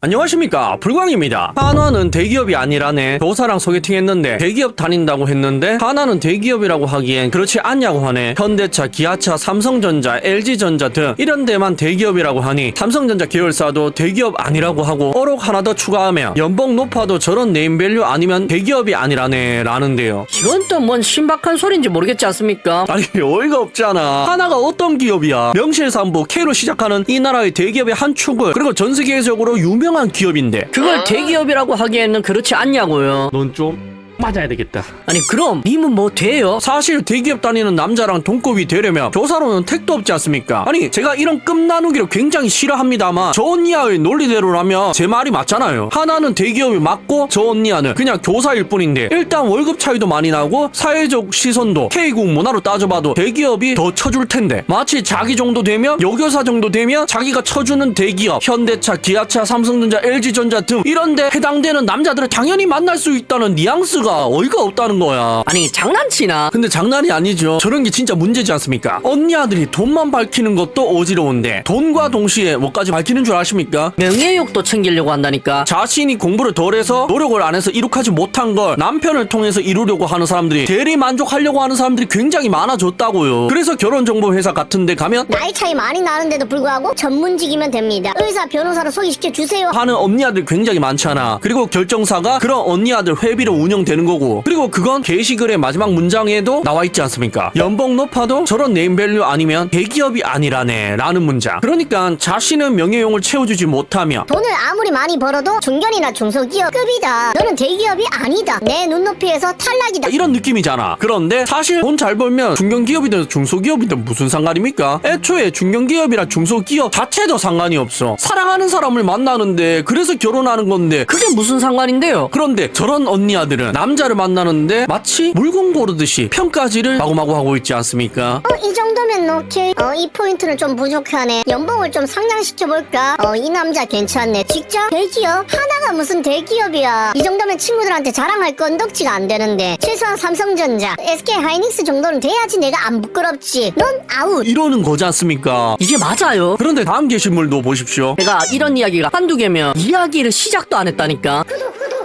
안녕하십니까, 불광입니다. 한화는 대기업이 아니라네. 교사랑 소개팅했는데 대기업 다닌다고 했는데 하나는 대기업이라고 하기엔 그렇지 않냐고 하네. 현대차, 기아차, 삼성전자, LG전자 등 이런 데만 대기업이라고 하니 삼성전자 계열사도 대기업 아니라고 하고 어록 하나 더 추가하면 연봉 높아도 저런 네임밸류 아니면 대기업이 아니라네 라는데요. 이건 또 뭔 신박한 소린지 모르겠지 않습니까? 아니 어이가 없잖아. 하나가 어떤 기업이야. 명실상부 K로 시작하는 이 나라의 대기업의 한 축을, 그리고 전 세계적으로 유명한 기업인데 그걸 대기업이라고 하기에는 그렇지 않냐고요. 넌 좀 맞아야 되겠다. 아니 그럼 님은 뭐 돼요? 사실 대기업 다니는 남자랑 동급이 되려면 교사로는 택도 없지 않습니까? 아니 제가 이런 끔 나누기를 굉장히 싫어합니다만 저 언니야의 논리대로라면 제 말이 맞잖아요. 하나는 대기업이 맞고 저 언니야는 그냥 교사일 뿐인데 일단 월급 차이도 많이 나고 사회적 시선도 K국 문화로 따져봐도 대기업이 더 쳐줄 텐데, 마치 자기 정도 되면 여교사 정도 되면 자기가 쳐주는 대기업 현대차, 기아차, 삼성전자, LG전자 등 이런데 해당되는 남자들을 당연히 만날 수 있다는 뉘앙스가 어이가 없다는 거야. 아니 장난치나? 근데 장난이 아니죠. 저런 게 진짜 문제지 않습니까? 언니 아들이 돈만 밝히는 것도 어지러운데 돈과 동시에 뭐까지 밝히는 줄 아십니까? 명예욕도 챙기려고 한다니까. 자신이 공부를 덜해서 노력을 안 해서 이룩하지 못한 걸 남편을 통해서 이루려고 하는 사람들이, 대리 만족하려고 하는 사람들이 굉장히 많아졌다고요. 그래서 결혼정보회사 같은 데 가면 나이 차이 많이 나는데도 불구하고 전문직이면 됩니다. 의사, 변호사로 소개시켜 주세요. 하는 언니 아들 굉장히 많잖아. 그리고 결정사가 그런 언니 아들 회비로 운영되는 거고, 그리고 그건 게시글의 마지막 문장에도 나와 있지 않습니까? 연봉 높아도 저런 네임밸류 아니면 대기업이 아니라네 라는 문장. 그러니까 자신은 명예용을 채워주지 못하며 돈을 아무리 많이 벌어도 중견이나 중소기업 급이다. 너는 대기업이 아니다. 내 눈높이에서 탈락이다. 이런 느낌이잖아. 그런데 사실 돈 잘 벌면 중견기업이든 중소기업이든 무슨 상관입니까? 애초에 중견기업이랑 중소기업 자체도 상관이 없어. 사랑하는 사람을 만나는데 그래서 결혼하는 건데 그게 무슨 상관인데요? 그런데 저런 언니 아들은 남자를 만나는데 마치 물건 고르듯이 평가지를 마구마구 하고 있지 않습니까? 이 정도면 오케이. 이 포인트는 좀 부족하네. 연봉을 좀 상향시켜볼까? 이 남자 괜찮네. 직접 대기업? 하나가 무슨 대기업이야. 이 정도면 친구들한테 자랑할 건덕지가 안 되는데 최소한 삼성전자, SK하이닉스 정도는 돼야지 내가 안 부끄럽지. 넌 아웃. 이러는 거지 않습니까? 이게 맞아요. 그런데 다음 게시물도 보십시오. 제가 이런 이야기가 한두 개면 이야기를 시작도 안 했다니까.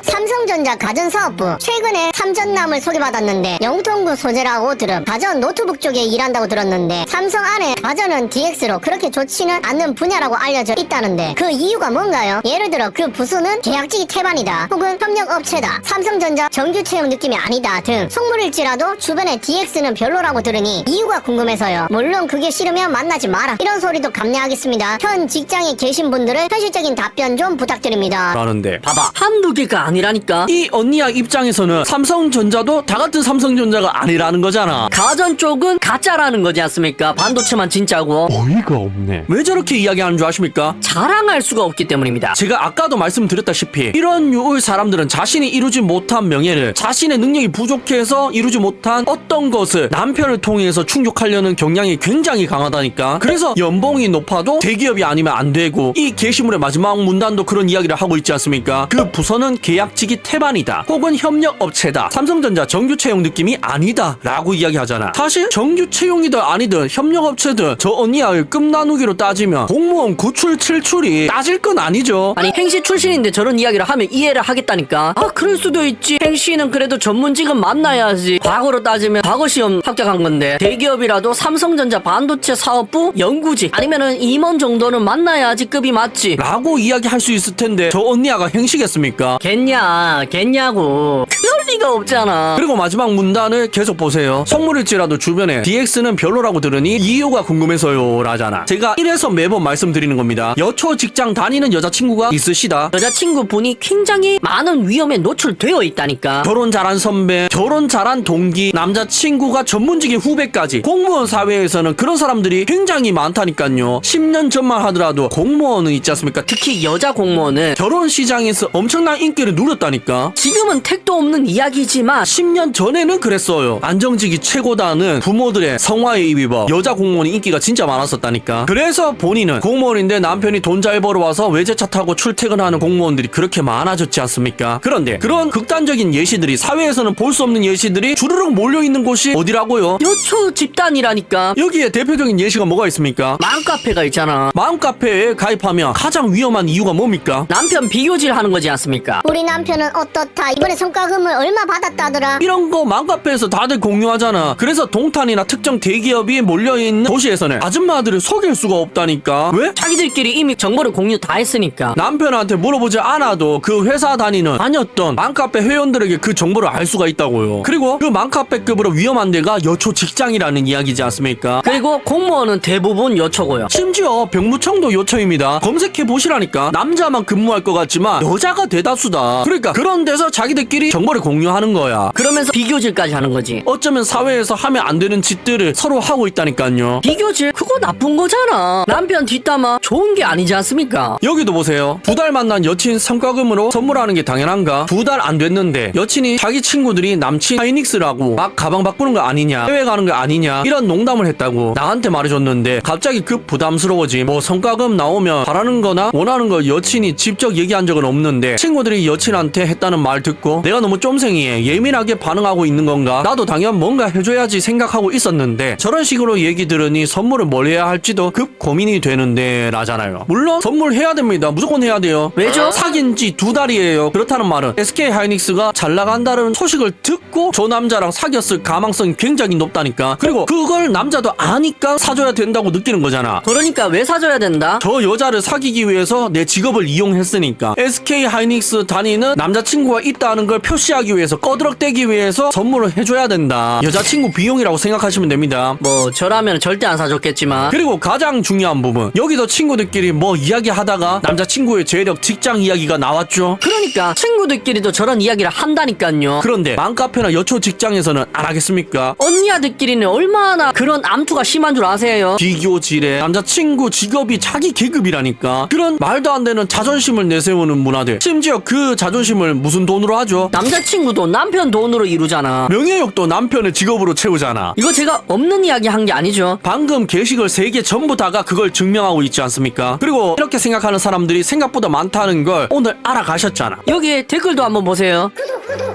삼성전자 가전사업부 최근에 삼전남을 소개받았는데 영통구 소재라고 들음. 가전 노트북 쪽에 일한다고 들었는데 삼성 안에 가전은 DX로 그렇게 좋지는 않는 분야라고 알려져 있다는데 그 이유가 뭔가요? 예를 들어 그 부수는 계약직이 태반이다, 혹은 협력업체다, 삼성전자 정규 채용 느낌이 아니다 등 속물일지라도 주변에 DX는 별로라고 들으니 이유가 궁금해서요. 물론 그게 싫으면 만나지 마라 이런 소리도 감내하겠습니다. 현 직장에 계신 분들은 현실적인 답변 좀 부탁드립니다. 라는데 봐봐, 한두 개가 아니라니까. 이 언니야 입장에서는 삼성전자도 다 같은 삼성전자가 아니라는 거잖아. 가전 쪽은 가짜라는 거지 않습니까? 반도체만 진짜고. 어이가 없네. 왜 저렇게 이야기하는 줄 아십니까? 자랑할 수가 없기 때문입니다. 제가 아까도 말씀드렸다시피 이런 류의 사람들은 자신이 이루지 못한 명예를, 자신의 능력이 부족해서 이루지 못한 어떤 것을 남편을 통해서 충족하려는 경향이 굉장히 강하다니까. 그래서 연봉이 높아도 대기업이 아니면 안 되고, 이 게시물의 마지막 문단도 그런 이야기를 하고 있지 않습니까? 그 부서는 계약직이 태반이다, 혹은 협력업체다, 삼성전자 정규 채용 느낌이 아니다 라고 이야기하잖아. 사실 정규 채용이든 아니든 협력업체든 저 언니야의 끔 나누기로 따지면 공무원 9출 7출이 따질 건 아니죠. 아니 행시 출신인데 저런 이야기를 하면 이해를 하겠다니까. 아 그럴 수도 있지. 행시는 그래도 전문직은 만나야지. 과거로 따지면 과거 시험 합격한 건데 대기업이라도 삼성전자 반도체 사업부 연구직 아니면은 임원 정도는 만나야지 급이 맞지 라고 이야기할 수 있을 텐데 저 언니야가 행시겠습니까? 겠냐고. 그럴 리가 없잖아. 그리고 마지막 문단을 계속 보세요. 속물일지라도 주변에 DX는 별로라고 들으니 이유가 궁금해서요 라잖아. 제가 이래서 매번 말씀드리는 겁니다. 여초 직장 다니는 여자친구가 있으시다. 여자친구분이 굉장히 많은 위험에 노출되어 있다니까. 결혼 잘한 선배, 결혼 잘한 동기, 남자친구가 전문직인 후배까지 공무원 사회에서는 그런 사람들이 굉장히 많다니까요. 10년 전만 하더라도 공무원은 있지 않습니까? 특히 여자 공무원은 결혼 시장에서 엄청난 인기를 누렸다니까. 없다니까. 지금은 택도 없는 이야기지만 10년 전에는 그랬어요. 안정직이 최고다는 부모들의 성화에 입입어 여자 공무원이 인기가 진짜 많았었다니까. 그래서 본인은 공무원인데 남편이 돈 잘 벌어와서 외제차 타고 출퇴근하는 공무원들이 그렇게 많아졌지 않습니까? 그런데 그런 극단적인 예시들이, 사회에서는 볼 수 없는 예시들이 주르륵 몰려있는 곳이 어디라고요? 여초 집단이라니까. 여기에 대표적인 예시가 뭐가 있습니까? 맘카페가 있잖아. 마음카페에 가입하면 가장 위험한 이유가 뭡니까? 남편 비교질 하는 거지 않습니까? 우리 남편은 어떻다, 이번에 성과금을 얼마 받았다더라. 이런 거 맘카페에서 다들 공유하잖아. 그래서 동탄이나 특정 대기업이 몰려있는 도시에서는 아줌마들을 속일 수가 없다니까. 왜? 자기들끼리 이미 정보를 공유 다 했으니까. 남편한테 물어보지 않아도 그 회사 다녔던 맘카페 회원들에게 그 정보를 알 수가 있다고요. 그리고 그 맘카페급으로 위험한 데가 여초 직장이라는 이야기지 않습니까? 그리고 공무원은 대부분 여초고요. 심지어 병무청도 요청입니다. 검색해 보시라니까. 남자만 근무할 것 같지만 여자가 대다수다. 그러니까 그런 데서 자기들끼리 정보를 공유하는 거야. 그러면서 비교질까지 하는 거지. 어쩌면 사회에서 하면 안 되는 짓들을 서로 하고 있다니까요. 비교질 그거 나쁜 거잖아. 남편 뒷담화 좋은 게 아니지 않습니까? 여기도 보세요. 2달 만난 여친 성과금으로 선물하는 게 당연한가? 2달 안 됐는데 여친이 자기 친구들이 남친 하이닉스라고 막 가방 바꾸는 거 아니냐, 해외 가는 거 아니냐, 이런 농담을 했다고 나한테 말해줬는데 갑자기 급 부담스러워지. 뭐 성과금 나오면 바라는 거나 원하는 거 여친이 직접 얘기한 적은 없는데 친구들이 여친한테 했다는 말 듣고 내가 너무 쫌생이에 예민하게 반응하고 있는 건가? 나도 당연 뭔가 해줘야지 생각하고 있었는데 저런 식으로 얘기 들으니 선물을 뭘 해야 할지도 급 고민이 되는데 라잖아요. 물론 선물해야 됩니다. 무조건 해야 돼요. 왜죠? 사귄 지 2달이에요. 그렇다는 말은 SK 하이닉스가 잘 나간다는 소식을 듣고 저 남자랑 사귀었을 가망성이 굉장히 높다니까. 그리고 그걸 남자도 아니까 사줘야 된다고 느끼는 거잖아. 그러니까 왜 사줘야 된다? 저 여자를 사귀기 위해서 내 직업을 이용했으니까 SK 하이닉스 다니는 남자친구가 있다는 걸 표시하기 위해서, 꺼드럭대기 위해서 선물을 해줘야 된다. 여자친구 비용이라고 생각하시면 됩니다. 뭐 저라면 절대 안 사줬겠지만. 그리고 가장 중요한 부분, 여기도 친구들끼리 뭐 이야기하다가 남자친구의 재력, 직장 이야기가 나왔죠. 그러니까 친구들끼리도 저런 이야기를 한다니까요. 그런데 맘카페나 여초 직장에서는 안 하겠습니까? 언니야들끼리는 얼마나 그런 암투가 심한 줄 아세요? 비교질에 남자친구 직업이 자기 계급이라니까. 그런 말도 안 되는 자존심을 내세우는 문화들. 심지어 그 자존심을 무슨 돈으로 하죠? 남자친구도 남편 돈으로 이루잖아. 명예욕도 남편의 직업으로 채우잖아. 이거 제가 없는 이야기 한 게 아니죠. 방금 게시글 3개 전부 다가 그걸 증명하고 있지 않습니까? 그리고 이렇게 생각하는 사람들이 생각보다 많다는 걸 오늘 알아가셨잖아. 여기에 댓글도 한번 보세요.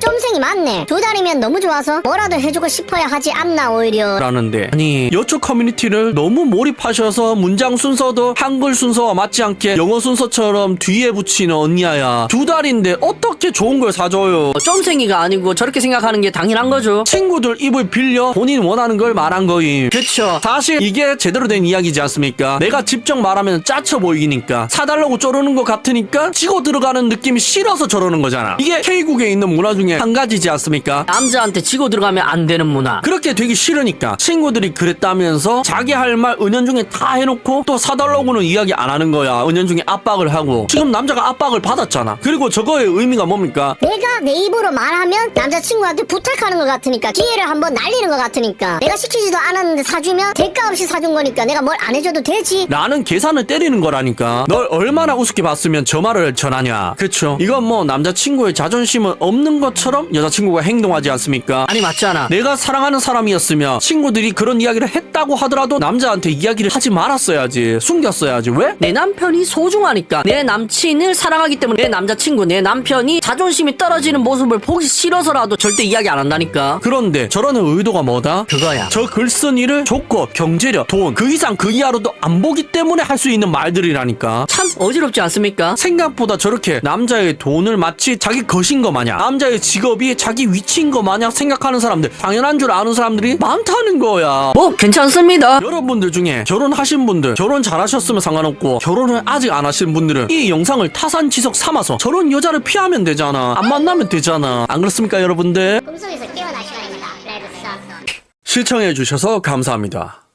쫌생이 많네. 2달이면 너무 좋아서 뭐라도 해주고 싶어야 하지 않나 오히려. 라는데, 아니 여초 커뮤니티를 너무 몰입하셔서 문장 순서도 한글 순서와 맞지 않게 영어 순서처럼 뒤에 붙이는 언니야. 2달인데 어떻게 좋은 걸 사줘요? 쫌생이가 아니고 저렇게 생각하는 게 당연한 거죠. 친구들 입을 빌려 본인 원하는 걸 말한 거임. 그쵸. 사실 이게 제대로 된 이야기지 않습니까? 내가 직접 말하면 짜쳐 보이니까, 사달라고 쪼르는 것 같으니까 치고 들어가는 느낌이 싫어서 저러는 거잖아. 이게 K국에 있는 문화 중에 한 가지지 않습니까? 남자한테 지고 들어가면 안 되는 문화. 그렇게 되기 싫으니까 친구들이 그랬다면서 자기 할 말 은연중에 다 해놓고 또 사달라고는 이야기 안 하는 거야. 은연중에 압박을 하고. 지금 남자가 압박을 받았잖아. 그리고 저거의 의미가 뭡니까? 내가 내 입으로 말하면 남자친구한테 부탁하는 것 같으니까, 기회를 한번 날리는 것 같으니까, 내가 시키지도 않았는데 사주면 대가 없이 사준 거니까 내가 뭘 안 해줘도 되지. 라는 계산을 때리는 거라니까. 널 얼마나 우습게 봤으면 저 말을 전하냐. 그쵸? 이건 뭐 남자친구의 자존심은 없는 것처럼 여자친구가 행동하지 않습니까? 아니 맞잖아. 내가 사랑하는 사람이었으면 친구들이 그런 이야기를 했다고 하더라도 남자한테 이야기를 하지 말았어야지. 숨겼어야지. 왜? 내 남편이 소중하니까. 내 남친을 사랑하기 때문에 내 남자친구, 내 남편이 자존심이 떨어지는 모습을 보기 싫어서라도 절대 이야기 안 한다니까. 그런데 저러는 의도가 뭐다? 그거야. 저 글쓴이를 조건, 경제력, 돈, 그 이상 그 이하로도 안 보기 때문에 할 수 있는 말들이라니까. 참 어지럽지 않습니까? 생각보다 저렇게 남자의 돈을 마치 자기 것인 거 마냥, 남자의 직업이 자기 위치인 거 마냥 생각하는 사람들, 당연한 줄 아는 사람들이 많다는 거야. 뭐 괜찮습니다. 여러분들 중에 결혼하신 분들, 결혼 잘하셨으면 상관없고 결혼을 아직 안 하신 분들은 이 영상을 타산지석 삼아서 저런 여자를 피하면 되잖아. 안 만나면 되잖아. 안 그렇습니까 여러분들? 꿈속에서 깨어날 시간입니다. 레드 선. 시청해주셔서 감사합니다.